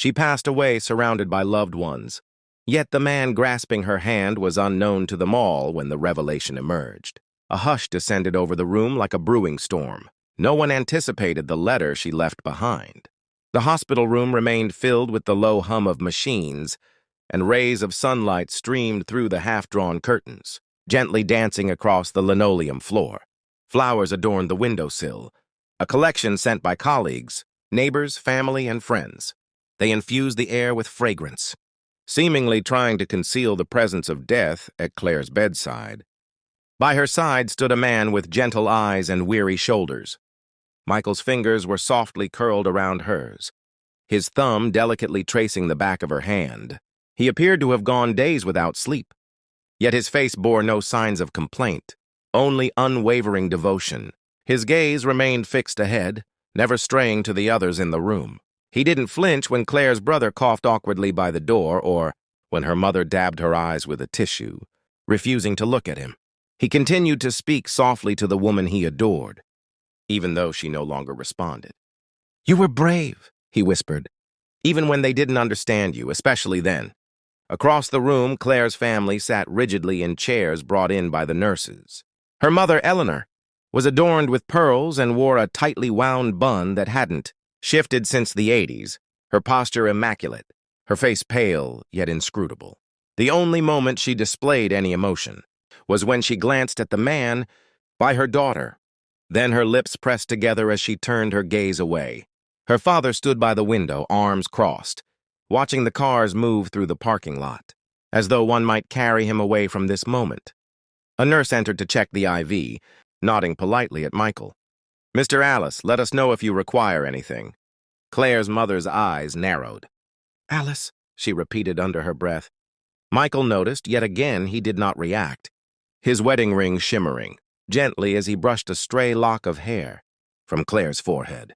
She passed away surrounded by loved ones. Yet the man grasping her hand was unknown to them all when the revelation emerged. A hush descended over the room like a brewing storm. No one anticipated the letter she left behind. The hospital room remained filled with the low hum of machines, and rays of sunlight streamed through the half-drawn curtains, gently dancing across the linoleum floor. Flowers adorned the windowsill, a collection sent by colleagues, neighbors, family, and friends. They infused the air with fragrance, seemingly trying to conceal the presence of death at Claire's bedside. By her side stood a man with gentle eyes and weary shoulders. Michael's fingers were softly curled around hers, his thumb delicately tracing the back of her hand. He appeared to have gone days without sleep, yet his face bore no signs of complaint, only unwavering devotion. His gaze remained fixed ahead, never straying to the others in the room. He didn't flinch when Claire's brother coughed awkwardly by the door or when her mother dabbed her eyes with a tissue, refusing to look at him. He continued to speak softly to the woman he adored, even though she no longer responded. "You were brave," he whispered, "even when they didn't understand you, especially then." Across the room, Claire's family sat rigidly in chairs brought in by the nurses. Her mother, Eleanor, was adorned with pearls and wore a tightly wound bun that hadn't shifted since the 80s, her posture immaculate, her face pale yet inscrutable. The only moment she displayed any emotion was when she glanced at the man by her daughter. Then her lips pressed together as she turned her gaze away. Her father stood by the window, arms crossed, watching the cars move through the parking lot, as though one might carry him away from this moment. A nurse entered to check the IV, nodding politely at Michael. "Mr. Alice, let us know if you require anything." Claire's mother's eyes narrowed. "Alice," she repeated under her breath. Michael noticed, yet again he did not react, his wedding ring shimmering gently as he brushed a stray lock of hair from Claire's forehead.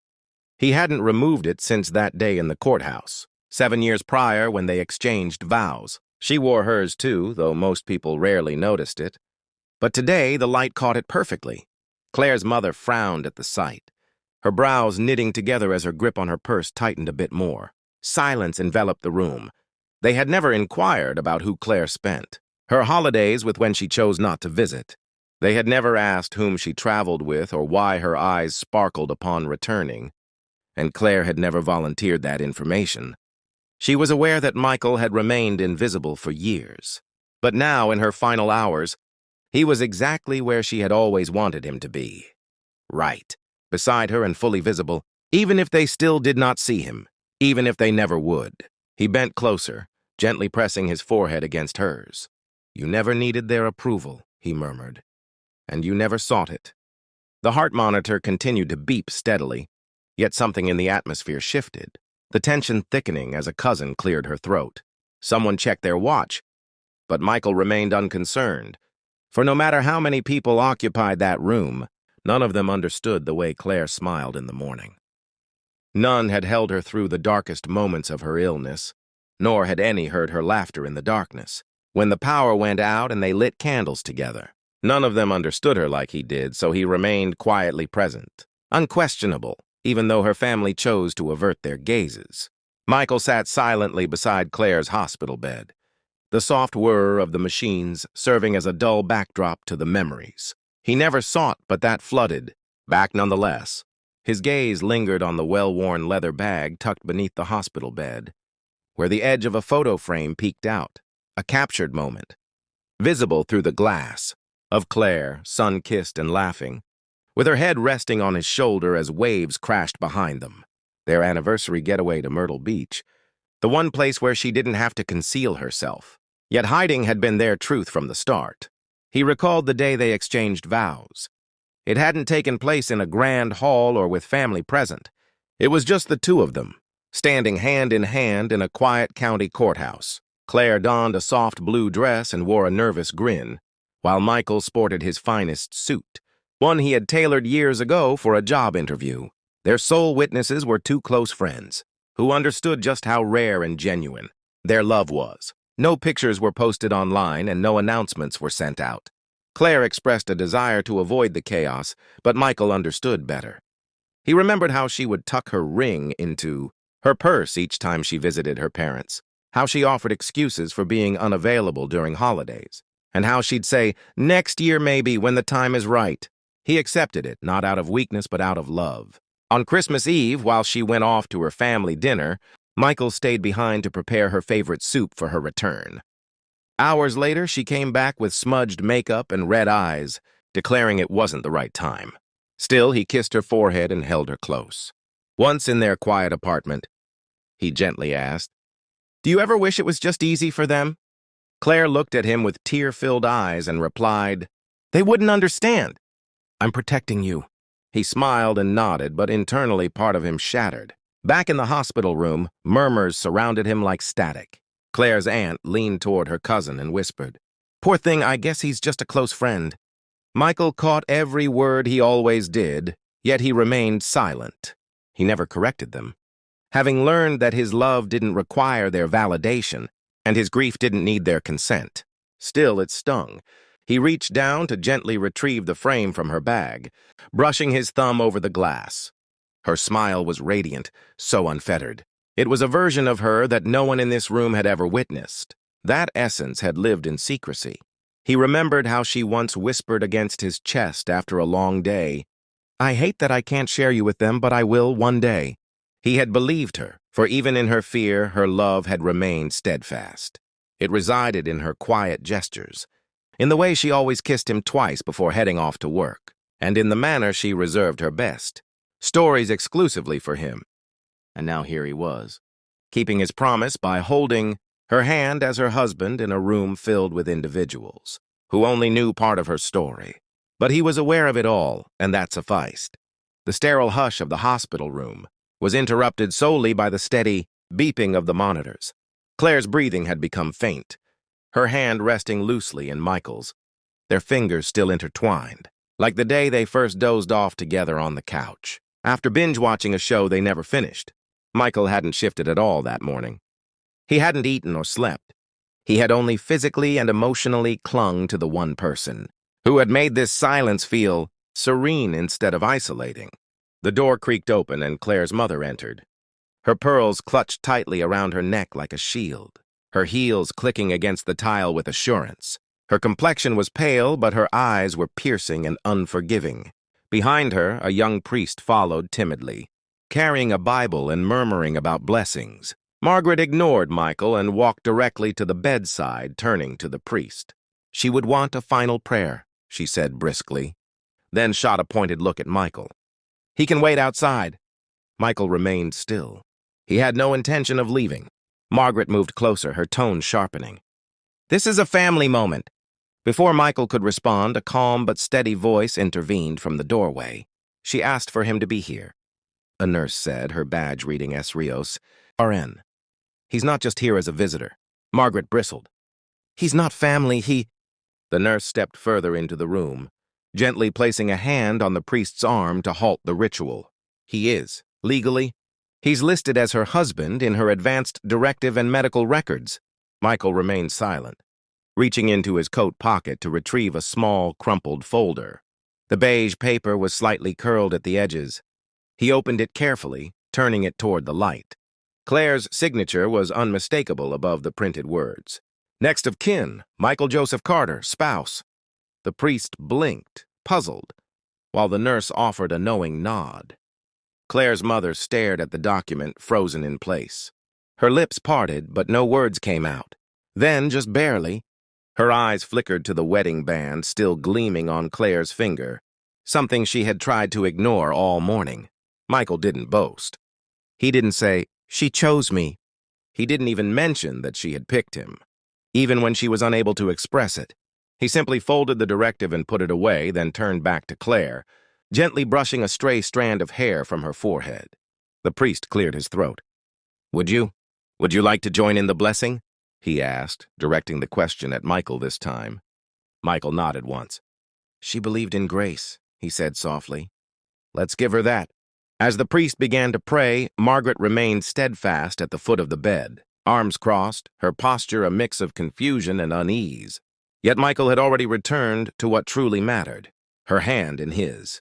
He hadn't removed it since that day in the courthouse, 7 years prior when they exchanged vows. She wore hers too, though most people rarely noticed it. But today the light caught it perfectly. Claire's mother frowned at the sight, her brows knitting together as her grip on her purse tightened a bit more. Silence enveloped the room. They had never inquired about who Claire spent her holidays with when she chose not to visit. They had never asked whom she traveled with or why her eyes sparkled upon returning, and Claire had never volunteered that information. She was aware that Michael had remained invisible for years, but now, in her final hours, he was exactly where she had always wanted him to be. Right, beside her and fully visible, even if they still did not see him, even if they never would. He bent closer, gently pressing his forehead against hers. "You never needed their approval," he murmured, "and you never sought it." The heart monitor continued to beep steadily, yet something in the atmosphere shifted, the tension thickening as a cousin cleared her throat. Someone checked their watch, but Michael remained unconcerned, for no matter how many people occupied that room, none of them understood the way Claire smiled in the morning. None had held her through the darkest moments of her illness, nor had any heard her laughter in the darkness, when the power went out and they lit candles together. None of them understood her like he did, so he remained quietly present, unquestionable, even though her family chose to avert their gazes. Michael sat silently beside Claire's hospital bed, the soft whir of the machines serving as a dull backdrop to the memories. He never sought, but that flooded, back nonetheless. His gaze lingered on the well-worn leather bag tucked beneath the hospital bed, where the edge of a photo frame peeked out, a captured moment, visible through the glass, of Claire, sun-kissed and laughing, with her head resting on his shoulder as waves crashed behind them. Their anniversary getaway to Myrtle Beach, the one place where she didn't have to conceal herself. Yet hiding had been their truth from the start. He recalled the day they exchanged vows. It hadn't taken place in a grand hall or with family present. It was just the two of them, standing hand in hand in a quiet county courthouse. Claire donned a soft blue dress and wore a nervous grin, while Michael sported his finest suit, one he had tailored years ago for a job interview. Their sole witnesses were two close friends, who understood just how rare and genuine their love was. No pictures were posted online and no announcements were sent out. Claire expressed a desire to avoid the chaos, but Michael understood better. He remembered how she would tuck her ring into Her purse each time she visited her parents, how she offered excuses for being unavailable during holidays, and how she'd say, "Next year maybe, when the time is right." He accepted it, not out of weakness but out of love. On Christmas Eve, while she went off to her family dinner, Michael stayed behind to prepare her favorite soup for her return. Hours later, she came back with smudged makeup and red eyes, declaring it wasn't the right time. Still, he kissed her forehead and held her close. Once in their quiet apartment, he gently asked, "Do you ever wish it was just easy for them?" Claire looked at him with tear-filled eyes and replied, "They wouldn't understand." "I'm protecting you." He smiled and nodded, but internally part of him shattered. Back in the hospital room, murmurs surrounded him like static. Claire's aunt leaned toward her cousin and whispered, "Poor thing, I guess he's just a close friend." Michael caught every word he always did, yet he remained silent. He never corrected them. Having learned that his love didn't require their validation, and his grief didn't need their consent. Still, it stung. He reached down to gently retrieve the frame from her bag, brushing his thumb over the glass. Her smile was radiant, so unfettered. It was a version of her that no one in this room had ever witnessed. That essence had lived in secrecy. He remembered how she once whispered against his chest after a long day, "I hate that I can't share you with them, but I will one day." He had believed her, for even in her fear, her love had remained steadfast. It resided in her quiet gestures, in the way she always kissed him twice before heading off to work, and in the manner she reserved her best, stories exclusively for him. And now here he was, keeping his promise by holding her hand as her husband in a room filled with individuals who only knew part of her story. But he was aware of it all, and that sufficed. The sterile hush of the hospital room was interrupted solely by the steady beeping of the monitors. Claire's breathing had become faint, her hand resting loosely in Michael's, their fingers still intertwined, like the day they first dozed off together on the couch. After binge-watching a show they never finished, Michael hadn't shifted at all that morning. He hadn't eaten or slept. He had only physically and emotionally clung to the one person who had made this silence feel serene instead of isolating. The door creaked open and Claire's mother entered. Her pearls clutched tightly around her neck like a shield, her heels clicking against the tile with assurance. Her complexion was pale, but her eyes were piercing and unforgiving. Behind her, a young priest followed timidly, carrying a Bible and murmuring about blessings. Margaret ignored Michael and walked directly to the bedside, turning to the priest. "She would want a final prayer," she said briskly, then shot a pointed look at Michael. "He can wait outside." Michael remained still. He had no intention of leaving. Margaret moved closer, her tone sharpening. "This is a family moment." Before Michael could respond, a calm but steady voice intervened from the doorway. She asked for him to be here. A nurse said, her badge reading S. Rios, RN. "He's not just here as a visitor." Margaret bristled. "He's not family, he—" The nurse stepped further into the room, gently placing a hand on the priest's arm to halt the ritual. "He is, legally. He's listed as her husband in her advanced directive and medical records." Michael remained silent, reaching into his coat pocket to retrieve a small, crumpled folder. The beige paper was slightly curled at the edges. He opened it carefully, turning it toward the light. Claire's signature was unmistakable above the printed words. "Next of kin, Michael Joseph Carter, spouse." The priest blinked, puzzled, while the nurse offered a knowing nod. Claire's mother stared at the document, frozen in place. Her lips parted, but no words came out. Then, just barely, her eyes flickered to the wedding band still gleaming on Claire's finger, something she had tried to ignore all morning. Michael didn't boast. He didn't say, "She chose me." He didn't even mention that she had picked him, even when she was unable to express it. He simply folded the directive and put it away, then turned back to Claire, gently brushing a stray strand of hair from her forehead. The priest cleared his throat. Would you like to join in the blessing?" he asked, directing the question at Michael this time. Michael nodded once. "She believed in grace," he said softly. "Let's give her that." As the priest began to pray, Margaret remained steadfast at the foot of the bed, arms crossed, her posture a mix of confusion and unease. Yet Michael had already returned to what truly mattered, her hand in his.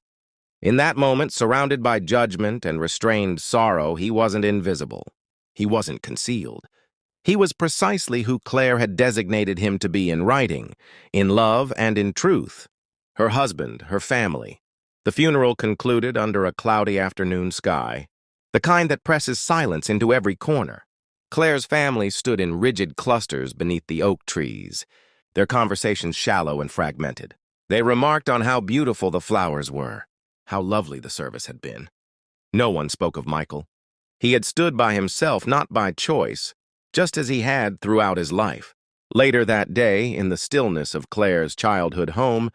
In that moment, surrounded by judgment and restrained sorrow, he wasn't invisible. He wasn't concealed. He was precisely who Claire had designated him to be in writing, in love and in truth. Her husband, her family. The funeral concluded under a cloudy afternoon sky, the kind that presses silence into every corner. Claire's family stood in rigid clusters beneath the oak trees, their conversations shallow and fragmented. They remarked on how beautiful the flowers were, how lovely the service had been. No one spoke of Michael. He had stood by himself, not by choice, just as he had throughout his life. Later that day, in the stillness of Claire's childhood home,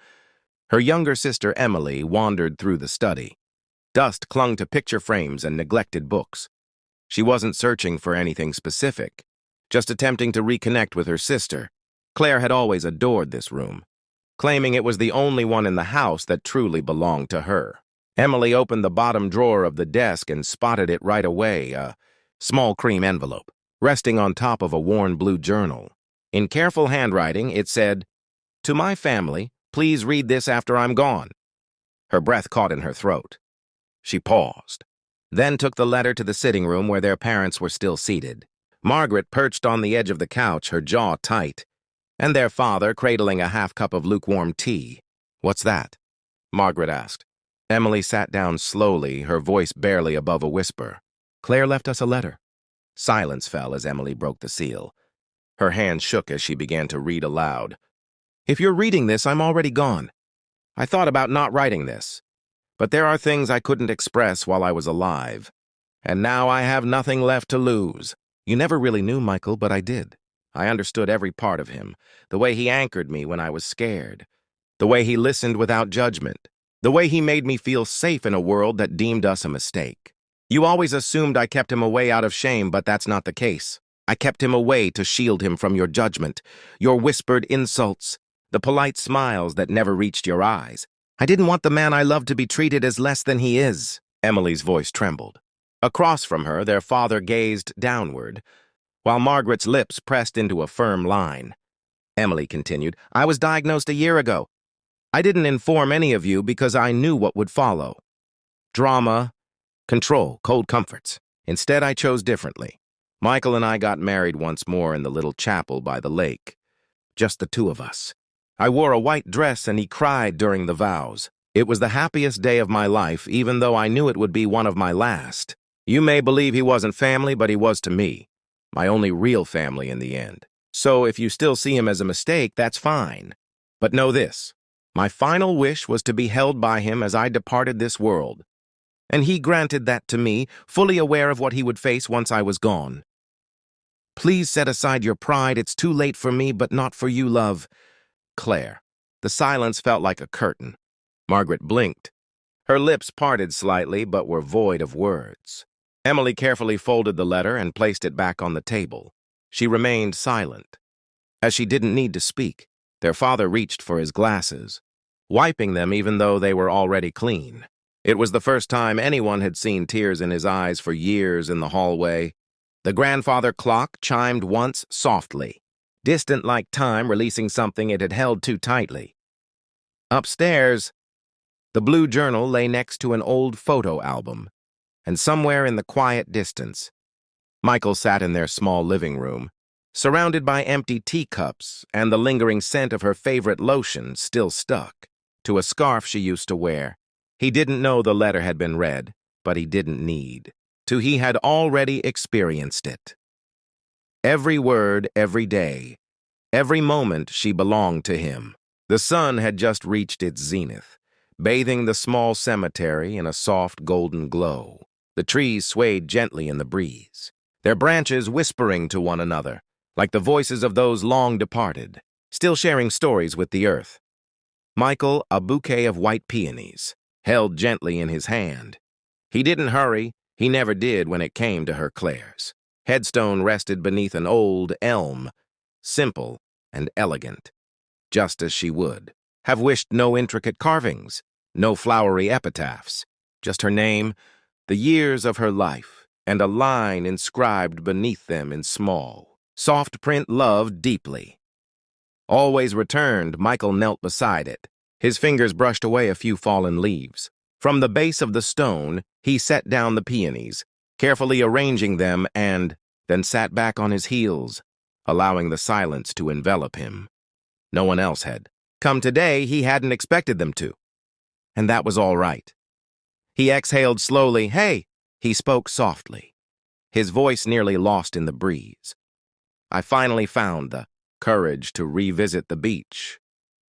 her younger sister Emily wandered through the study. Dust clung to picture frames and neglected books. She wasn't searching for anything specific, just attempting to reconnect with her sister. Claire had always adored this room, claiming it was the only one in the house that truly belonged to her. Emily opened the bottom drawer of the desk and spotted it right away, a small cream envelope, resting on top of a worn blue journal. In careful handwriting, it said, "To my family, please read this after I'm gone." Her breath caught in her throat. She paused, then took the letter to the sitting room where their parents were still seated. Margaret perched on the edge of the couch, her jaw tight, and their father cradling a half-cup of lukewarm tea. "What's that?" Margaret asked. Emily sat down slowly, her voice barely above a whisper. "Claire left us a letter." Silence fell as Emily broke the seal. Her hand shook as she began to read aloud. "If you're reading this, I'm already gone. I thought about not writing this, but there are things I couldn't express while I was alive, and now I have nothing left to lose. You never really knew Michael, but I did. I understood every part of him, the way he anchored me when I was scared, the way he listened without judgment, the way he made me feel safe in a world that deemed us a mistake. You always assumed I kept him away out of shame, but that's not the case. I kept him away to shield him from your judgment, your whispered insults, the polite smiles that never reached your eyes. I didn't want the man I loved to be treated as less than he is." Emily's voice trembled. Across from her, their father gazed downward, while Margaret's lips pressed into a firm line. Emily continued, "I was diagnosed a year ago. I didn't inform any of you because I knew what would follow. Drama, control, cold comforts. Instead, I chose differently. Michael and I got married once more in the little chapel by the lake. Just the two of us. I wore a white dress and he cried during the vows. It was the happiest day of my life, even though I knew it would be one of my last. You may believe he wasn't family, but he was to me. My only real family in the end. So if you still see him as a mistake, that's fine. But know this. My final wish was to be held by him as I departed this world. And he granted that to me, fully aware of what he would face once I was gone. Please set aside your pride. It's too late for me, but not for you, love. Claire." The silence felt like a curtain. Margaret blinked. Her lips parted slightly, but were void of words. Emily carefully folded the letter and placed it back on the table. She remained silent. As she didn't need to speak, their father reached for his glasses, wiping them even though they were already clean. It was the first time anyone had seen tears in his eyes for years in the hallway. The grandfather clock chimed once softly, distant like time releasing something it had held too tightly. Upstairs, the blue journal lay next to an old photo album, and somewhere in the quiet distance, Michael sat in their small living room, surrounded by empty teacups and the lingering scent of her favorite lotion still stuck to a scarf she used to wear. He didn't know the letter had been read, but he didn't need to. He had already experienced it. Every word, every day, every moment she belonged to him. The sun had just reached its zenith, bathing the small cemetery in a soft golden glow. The trees swayed gently in the breeze, their branches whispering to one another, like the voices of those long departed, still sharing stories with the earth. Michael, a bouquet of white peonies, held gently in his hand. He didn't hurry, he never did when it came to her Claire's. Headstone rested beneath an old elm, simple and elegant, just as she would have wished. No intricate carvings, no flowery epitaphs, just her name, the years of her life, and a line inscribed beneath them in small, soft print, "Loved deeply." Always returned, Michael knelt beside it. His fingers brushed away a few fallen leaves. From the base of the stone, he set down the peonies, carefully arranging them and then sat back on his heels, allowing the silence to envelop him. No one else had. Come today, he hadn't expected them to. And that was all right. He exhaled slowly. Hey, he spoke softly, his voice nearly lost in the breeze. I finally found the courage to revisit the beach.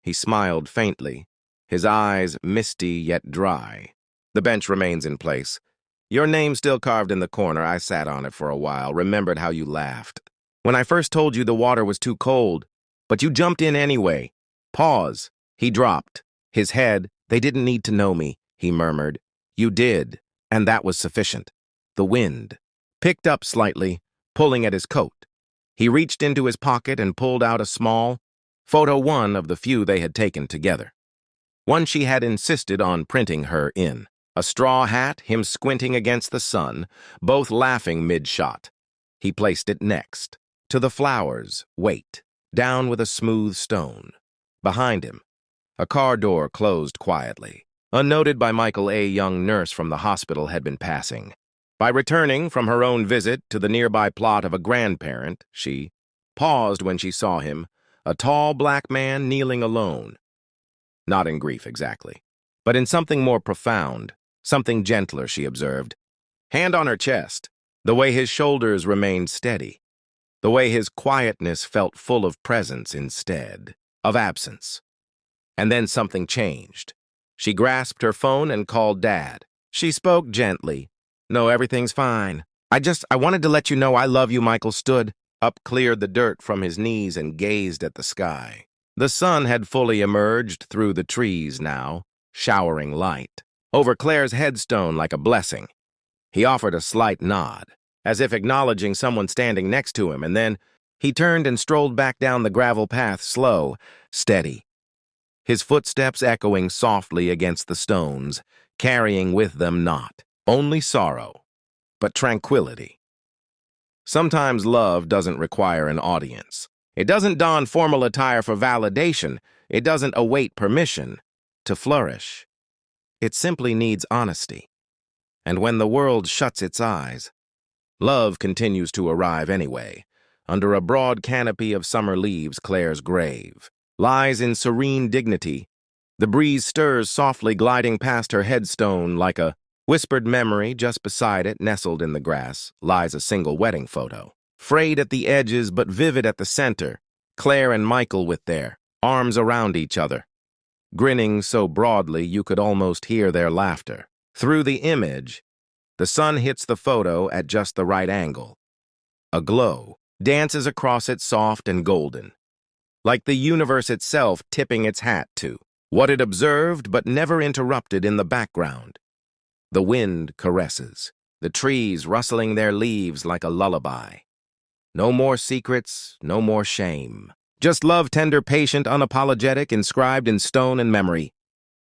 He smiled faintly, his eyes misty yet dry. The bench remains in place. Your name still carved in the corner. I sat on it for a while, remembered how you laughed. When I first told you the water was too cold, but you jumped in anyway. Pause. He dropped. His head. They didn't need to know me, he murmured. You did, and that was sufficient. The wind picked up slightly, pulling at his coat. He reached into his pocket and pulled out a small photo, one of the few they had taken together. One she had insisted on printing her in. A straw hat, him squinting against the sun, both laughing mid-shot. He placed it next. To the flowers, wait, down with a smooth stone. Behind him, a car door closed quietly. Unnoted by Michael, a young nurse from the hospital had been passing. By returning from her own visit to the nearby plot of a grandparent, she paused when she saw him, a tall black man kneeling alone. Not in grief exactly, but in something more profound, something gentler, she observed. Hand on her chest, the way his shoulders remained steady, the way his quietness felt full of presence instead of absence. And then something changed. She grasped her phone and called Dad. She spoke gently. No, everything's fine. I wanted to let you know I love you. Michael stood up, cleared the dirt from his knees, and gazed at the sky. The sun had fully emerged through the trees now, showering light over Claire's headstone like a blessing. He offered a slight nod, as if acknowledging someone standing next to him, and then he turned and strolled back down the gravel path, slow, steady, his footsteps echoing softly against the stones, carrying with them not only sorrow, but tranquility. Sometimes love doesn't require an audience. It doesn't don formal attire for validation. It doesn't await permission to flourish. It simply needs honesty. And when the world shuts its eyes, love continues to arrive anyway. Under a broad canopy of summer leaves, Claire's grave lies in serene dignity. The breeze stirs softly, gliding past her headstone like a whispered memory. Just beside it, nestled in the grass, lies a single wedding photo. Frayed at the edges but vivid at the center, Claire and Michael with their arms around each other, grinning so broadly you could almost hear their laughter. Through the image, the sun hits the photo at just the right angle. A glow dances across it, soft and golden, like the universe itself tipping its hat to what it observed but never interrupted in the background. The wind caresses, the trees rustling their leaves like a lullaby. No more secrets, no more shame. Just love, tender, patient, unapologetic, inscribed in stone and memory.